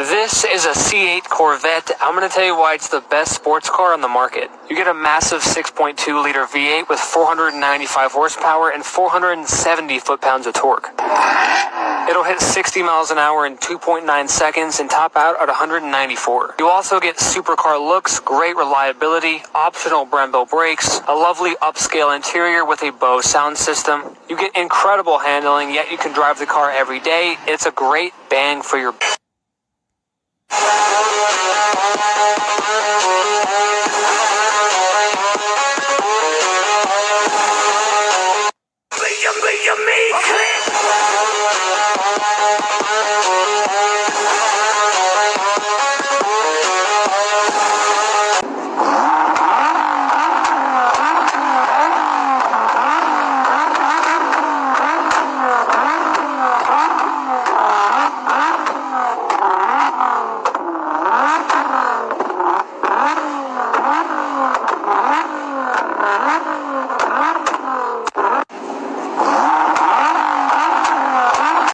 This is a C8 Corvette. I'm going to tell you why it's the best sports car on the market. You get a massive 6.2-liter V8 with 495 horsepower and 470 foot-pounds of torque. It'll hit 60 miles an hour in 2.9 seconds and top out at 194. You also get supercar looks, great reliability, optional Brembo brakes, a lovely upscale interior with a Bose sound system. You get incredible handling, yet you can drive the car every day. It's a great bang for your